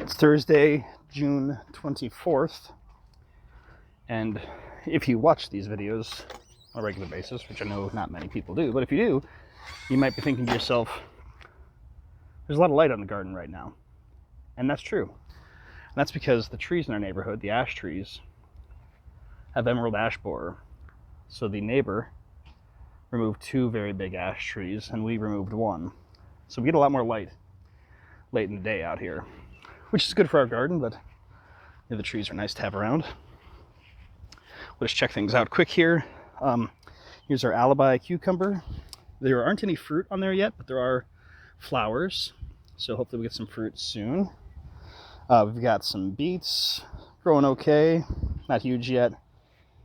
It's Thursday, June 24th, and if you watch these videos on a regular basis, which I know not many people do, but if you do, you might be thinking to yourself, there's a lot of light on the garden right now. And that's true. And that's because the trees in our neighborhood, the ash trees, have emerald ash borer. So the neighbor removed 2 very big ash trees, and we removed 1. So we get a lot more light late in the day out here, which is good for our garden, but the trees are nice to have around. We'll just check things out quick here. Here's our alibi cucumber. There aren't any fruit on there yet, but there are flowers, so hopefully we get some fruit soon. We've got some beets growing okay, not huge yet.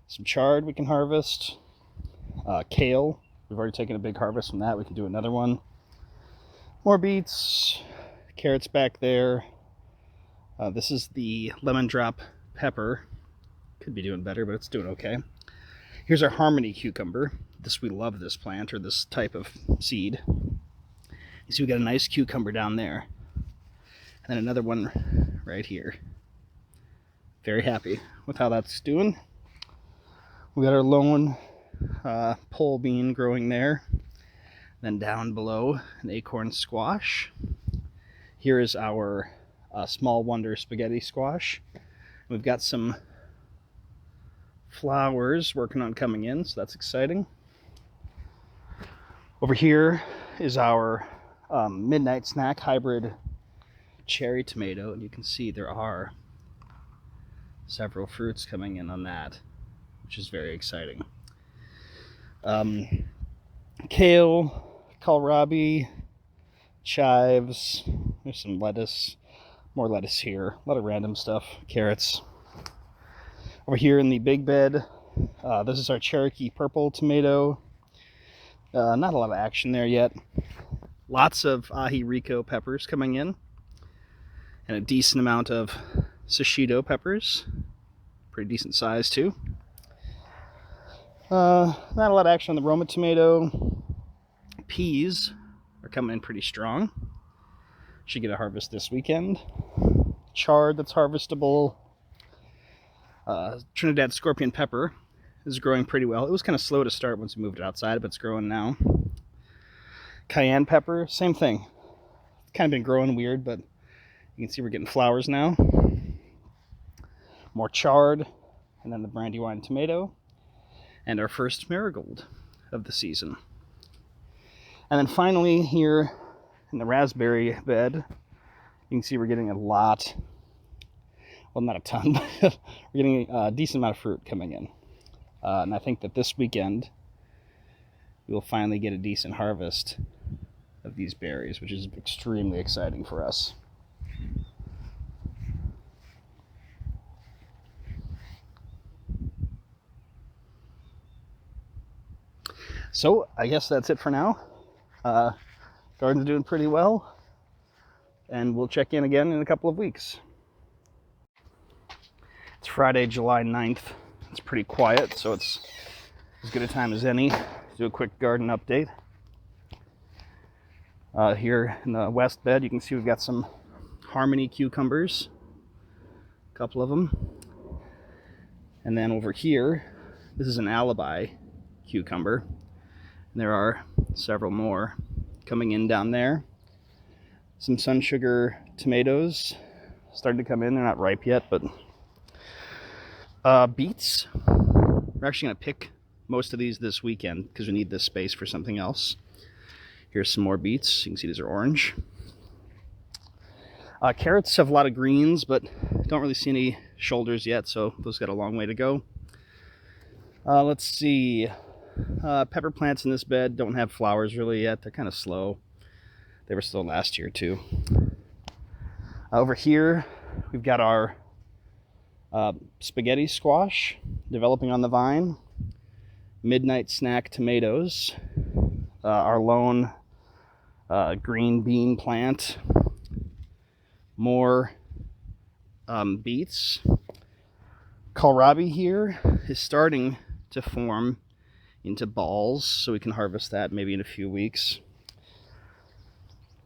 Some chard we can harvest. Kale, we've already taken a big harvest from that. We can do another one. More beets, carrots back there. This is the lemon drop pepper. Could be doing better, but it's doing okay. Here's our harmony cucumber. We love this plant, or this type of seed. You see we got a nice cucumber down there. And then another one right here. Very happy with how that's doing. We got our lone pole bean growing there. Then down below, an acorn squash. Here is our small wonder spaghetti squash. We've got some flowers working on coming in, so that's exciting. Over here is our midnight snack hybrid cherry tomato, and you can see there are several fruits coming in on that, which is very exciting. Kale, kohlrabi, chives, there's some lettuce, more lettuce here, a lot of random stuff, carrots. Over here in the big bed, this is our Cherokee purple tomato. Not a lot of action there yet. Lots of ahi rico peppers coming in, and a decent amount of shishito peppers. Pretty decent size too. Not a lot of action on the Roma tomato. Peas are coming in pretty strong. Should get a harvest this weekend. Chard that's harvestable. Trinidad scorpion pepper is growing pretty well. It was kind of slow to start once we moved it outside, but it's growing now. Cayenne pepper, same thing. It's kind of been growing weird, but you can see we're getting flowers now. More chard, and then the brandywine tomato, and our first marigold of the season. And then finally here in the raspberry bed, you can see we're getting a lot, well, not a ton, but we're getting a decent amount of fruit coming in. And I think that this weekend we will finally get a decent harvest of these berries, which is extremely exciting for us. So I guess that's it for now. Garden's doing pretty well, and we'll check in again in a couple of weeks. It's Friday, July 9th. It's pretty quiet, so it's as good a time as any to do a quick garden update. Here in the west bed, you can see we've got some harmony cucumbers, a couple of them. And then over here, this is an alibi cucumber. And there are several more coming in down there. Some sun sugar tomatoes starting to come in. They're not ripe yet, but beets. We're actually going to pick most of these this weekend because we need this space for something else. Here's some more beets. You can see these are orange. Carrots have a lot of greens, but don't really see any shoulders yet, so those got a long way to go. Let's see. Pepper plants in this bed don't have flowers really yet. They're kind of slow. They were slow last year too. Over here, we've got our spaghetti squash developing on the vine. Midnight snack tomatoes. Our lone green bean plant. More beets. Kohlrabi here is starting to form into balls, so we can harvest that maybe in a few weeks.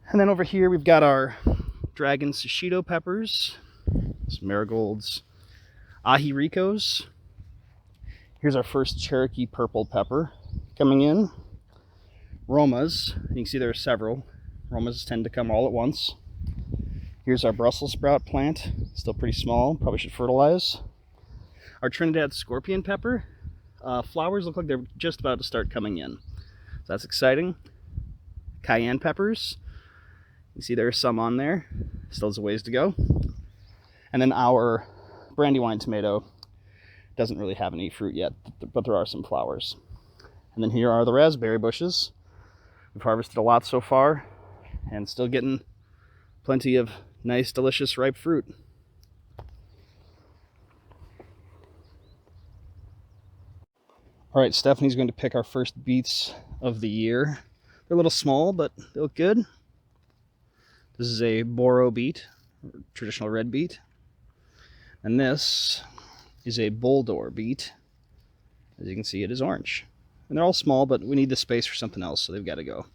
And then over here we've got our dragon shishito peppers, some marigolds, ahi ricos. Here's our first Cherokee purple pepper coming in. Romas, you can see there are several. Romas tend to come all at once. Here's our Brussels sprout plant, still pretty small, probably should fertilize. Our Trinidad scorpion pepper, flowers look like they're just about to start coming in. So that's exciting. Cayenne peppers, you see there are some on there, still has a ways to go. And then our brandywine tomato doesn't really have any fruit yet, but there are some flowers. And then here are the raspberry bushes. We've harvested a lot so far and still getting plenty of nice, delicious, ripe fruit. All right, Stephanie's going to pick our first beets of the year. They're a little small, but they look good. This is a Boro beet, traditional red beet. And this is a Bulldor beet. As you can see, it is orange. And they're all small, but we need the space for something else, so they've got to go.